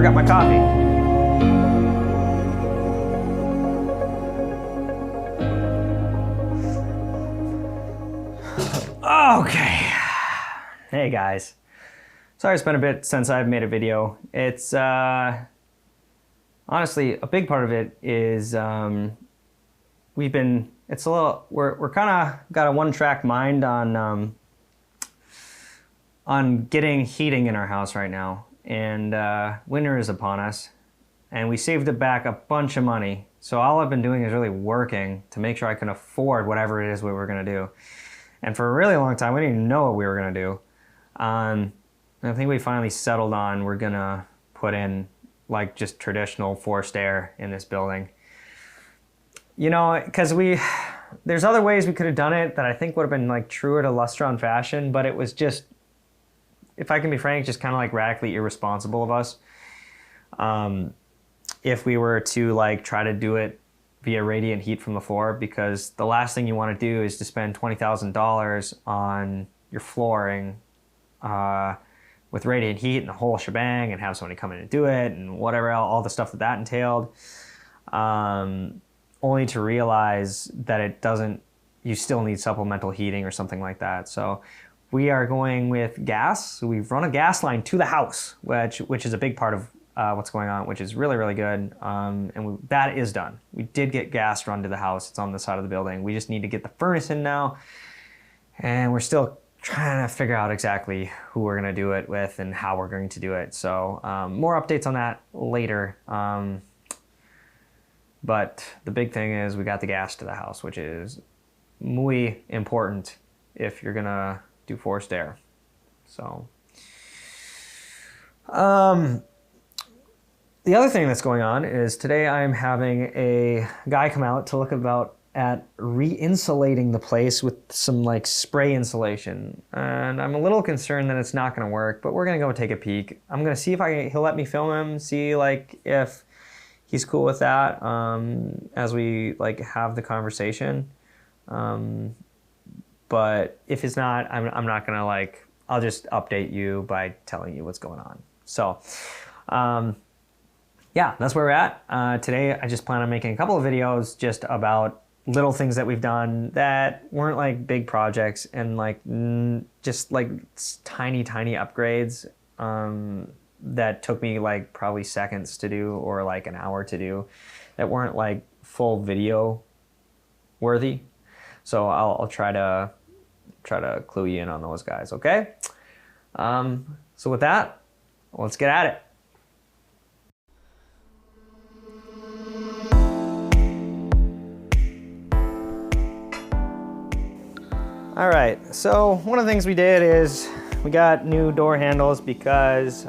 forgot my coffee. Okay. Hey guys. Sorry it's been a bit since I've made a video. It's honestly a big part of it is we're kind of got a one-track mind on getting heating in our house right now, and winter is upon us, and we saved back a bunch of money. So all I've been doing is really working to make sure I can afford whatever it is we were going to do. And for a really long time, we didn't even know what we were going to do. I think we finally settled on we're going to put in like just traditional forced air in this building. You know, because there's other ways we could have done it that I think would have been like truer to Lustron fashion, but it was just, if I can be frank, just kind of like radically irresponsible of us. If we were to like try to do it via radiant heat from the floor, because the last thing you want to do is to spend $20,000 on your flooring with radiant heat and the whole shebang, and have somebody come in and do it and whatever else, all the stuff that entailed, only to realize that it doesn't, you still need supplemental heating or something like that. So we are going with gas. So we've run a gas line to the house, which is a big part of what's going on, which is really, really good. That is done. We did get gas run to the house. It's on the side of the building. We just need to get the furnace in now. And we're still trying to figure out exactly who we're going to do it with and how we're going to do it. So more updates on that later. But the big thing is we got the gas to the house, which is muy important if you're going to do forced air. So the other thing that's going on is today I'm having a guy come out to look at re-insulating the place with some like spray insulation. And I'm a little concerned that it's not going to work, but we're going to go take a peek. I'm going to see if he'll let me film him, see like if he's cool with that as we like have the conversation. But if it's not, I'm not going to like, I'll just update you by telling you what's going on. So yeah, that's where we're at. Today I just plan on making a couple of videos just about little things that we've done that weren't like big projects, and like just like tiny upgrades that took me like probably seconds to do or like an hour to do, that weren't like full video worthy. So I'll try to clue you in on those guys, okay? So with that, let's get at it. All right, so one of the things we did is we got new door handles because,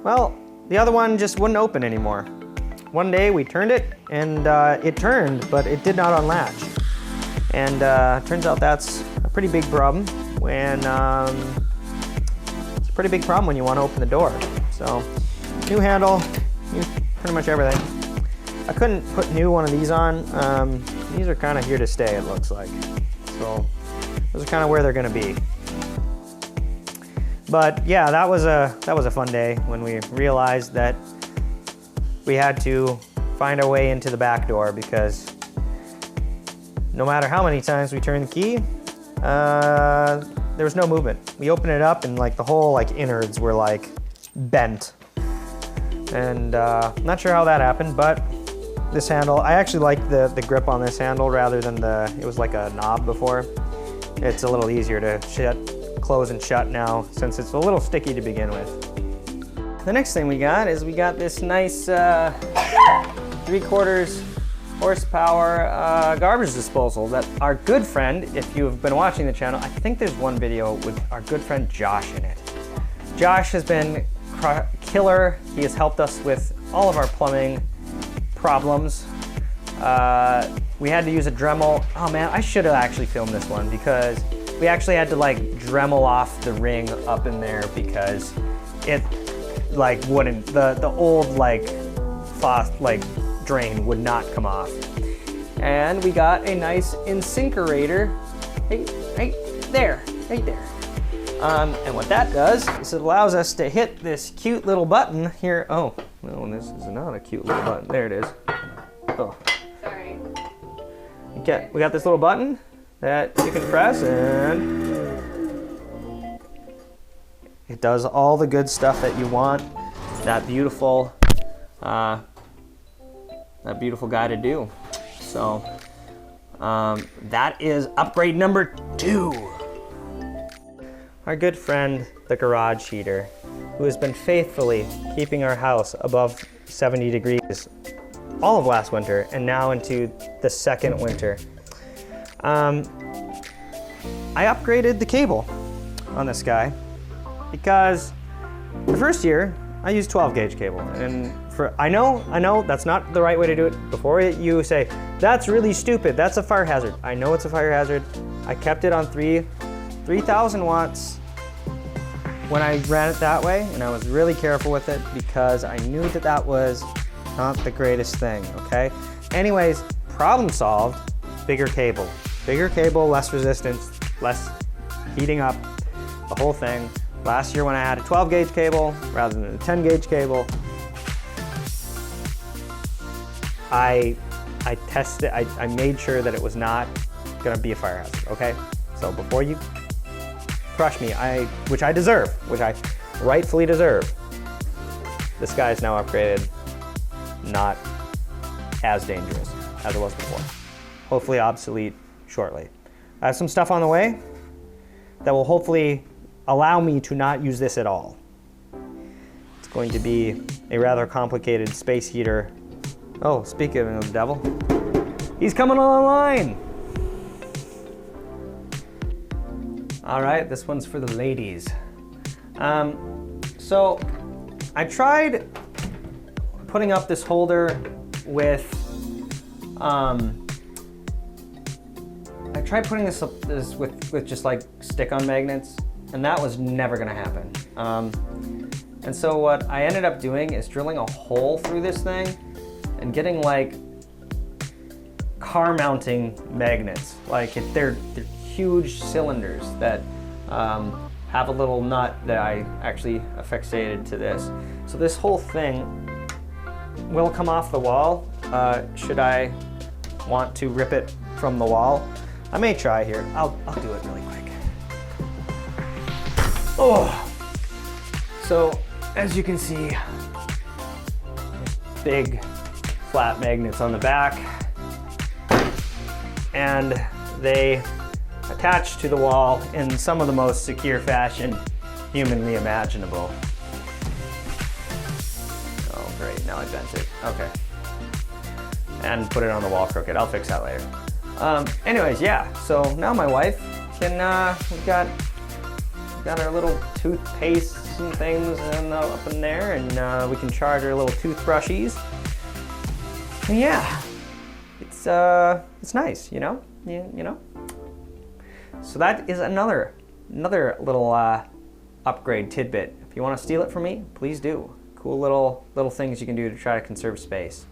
well, the other one just wouldn't open anymore. One day we turned it and it turned, but it did not unlatch. And turns out that's a pretty big problem when, it's a pretty big problem when you want to open the door. So new handle, new pretty much everything. I couldn't put new one of these on. These are kind of here to stay, it looks like. So those are kind of where they're going to be. But yeah, that was a fun day when we realized that we had to find our way into the back door, because no matter how many times we turned the key, there was no movement. We opened it up and like the whole like innards were like bent. And not sure how that happened, but this handle, I actually like the grip on this handle rather than it was like a knob before. It's a little easier to close and shut now since it's a little sticky to begin with. The next thing we got is we got this nice 3/4 horsepower garbage disposal that our good friend, if you've been watching the channel, I think there's one video with our good friend Josh in it. Josh has been killer. He has helped us with all of our plumbing problems. We had to use a Dremel. Oh man, I should have actually filmed this one, because we actually had to like Dremel off the ring up in there because it like wouldn't, the old like faucet like drain would not come off. And we got a nice incinerator right there. And what that does is it allows us to hit this cute little button here. Oh, no, this is not a cute little button. There it is. Oh. Sorry. Okay, we got this little button that you can press, and it does all the good stuff that you want that beautiful guy to do. So that is upgrade number 2. Our good friend, the garage heater, who has been faithfully keeping our house above 70 degrees all of last winter and now into the second winter. I upgraded the cable on this guy because the first year I used 12 gauge cable, and I know that's not the right way to do it. Before you say, that's really stupid, that's a fire hazard. I know it's a fire hazard. I kept it on 3,000 watts when I ran it that way, and I was really careful with it because I knew that that was not the greatest thing, okay? Anyways, problem solved, bigger cable. Bigger cable, less resistance, less heating up, the whole thing. Last year when I had a 12 gauge cable rather than a 10 gauge cable, I tested, I made sure that it was not gonna be a fire hazard, okay? So before you crush me, which I deserve, which I rightfully deserve, this guy is now upgraded, not as dangerous as it was before. Hopefully obsolete shortly. I have some stuff on the way that will hopefully allow me to not use this at all. It's going to be a rather complicated space heater. Oh, speaking of the devil, he's coming online. All right, this one's for the ladies. So I tried putting up this holder with, I tried putting this with just like stick-on magnets, and that was never gonna happen. And so what I ended up doing is drilling a hole through this thing and getting like car mounting magnets. Like they're huge cylinders that have a little nut that I actually affixated to this. So this whole thing will come off the wall should I want to rip it from the wall. I may try here. I'll do it really quick. Oh, so as you can see, big flat magnets on the back, and they attach to the wall in some of the most secure fashion humanly imaginable. Oh great, now I bent it. Okay. And put it on the wall crooked. I'll fix that later. Anyways, yeah, so now my wife can, we've got our little toothpaste and things up in there, and we can charge our little toothbrushies. And yeah, it's nice, you know? You know? So that is another little upgrade tidbit. If you want to steal it from me, please do. Cool little things you can do to try to conserve space.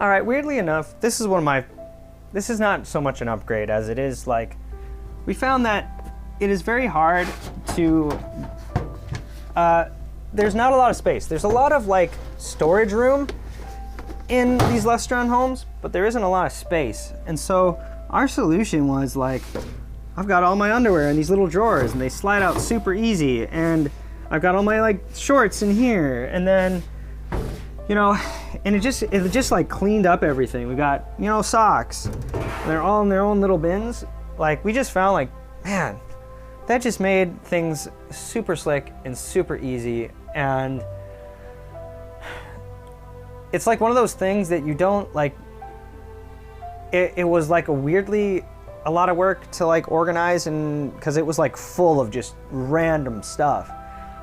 All right, weirdly enough, this is not so much an upgrade as it is like, we found that it is very hard to, there's not a lot of space. There's a lot of like storage room in these Lestron homes, but there isn't a lot of space. And so our solution was like, I've got all my underwear in these little drawers and they slide out super easy. And I've got all my like shorts in here, and then, you know, and it just like cleaned up everything. We got, you know, socks. They're all in their own little bins. Like we just found like, man, that just made things super slick and super easy. And it's like one of those things that you don't like, it was like a lot of work to like organize, and because it was like full of just random stuff.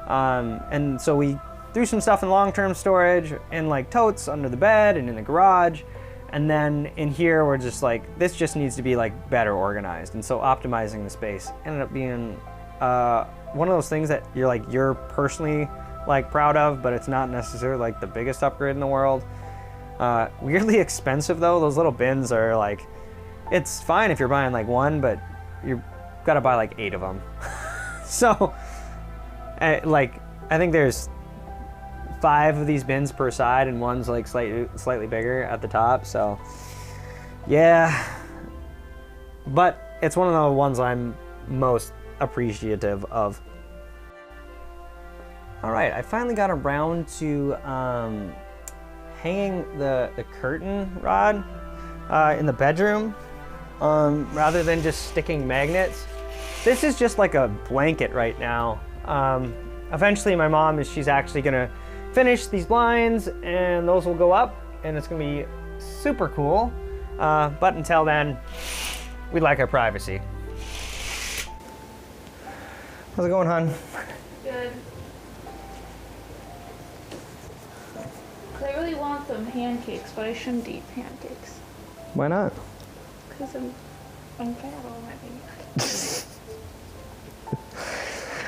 And so we threw some stuff in long-term storage in like totes under the bed and in the garage, And then in here, we're just like, this just needs to be like better organized. And so optimizing the space ended up being one of those things that you're personally like proud of, but it's not necessarily like the biggest upgrade in the world. Weirdly expensive though. Those little bins are like, it's fine if you're buying like one, but you've got to buy like 8 of them. So like, I think there's 5 of these bins per side, and one's like slightly bigger at the top. So yeah, but it's one of the ones I'm most appreciative of. All right, I finally got around to hanging the curtain rod in the bedroom rather than just sticking magnets. This is just like a blanket right now. Eventually my mom she's actually gonna finish these blinds and those will go up and it's gonna be super cool. But until then, we like our privacy. How's it going, hon? Good. I really want some pancakes, but I shouldn't eat pancakes. Why not? Because I'm fat already.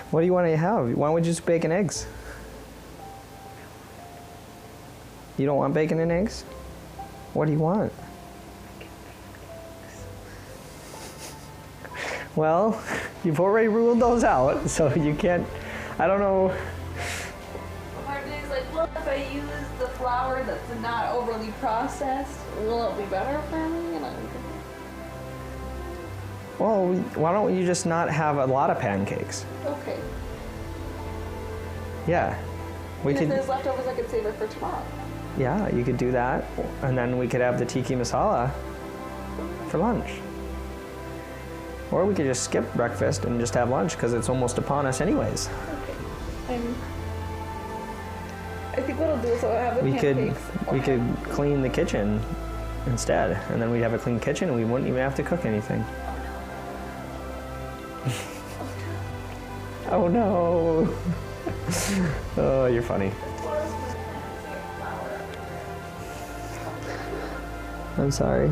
What do you want to have? Why don't we just bacon and eggs? You don't want bacon and eggs? What do you want? Well, you've already ruled those out, so you can't, I don't know. Martin's like, well, if I use the flour that's not overly processed, will it be better for me? And I'm like, Well, why don't you just not have a lot of pancakes? okay. Yeah. We And could, if there's leftovers, I could save it for tomorrow. yeah, you could do that. And then we could have the tiki masala for lunch. Or we could just skip breakfast and just have lunch because it's almost upon us anyways. Okay. I think what I'll do is I'll have the pancakes. We could clean the kitchen instead. And then we'd have a clean kitchen and we wouldn't even have to cook anything. Oh no. Oh, you're funny. I'm sorry.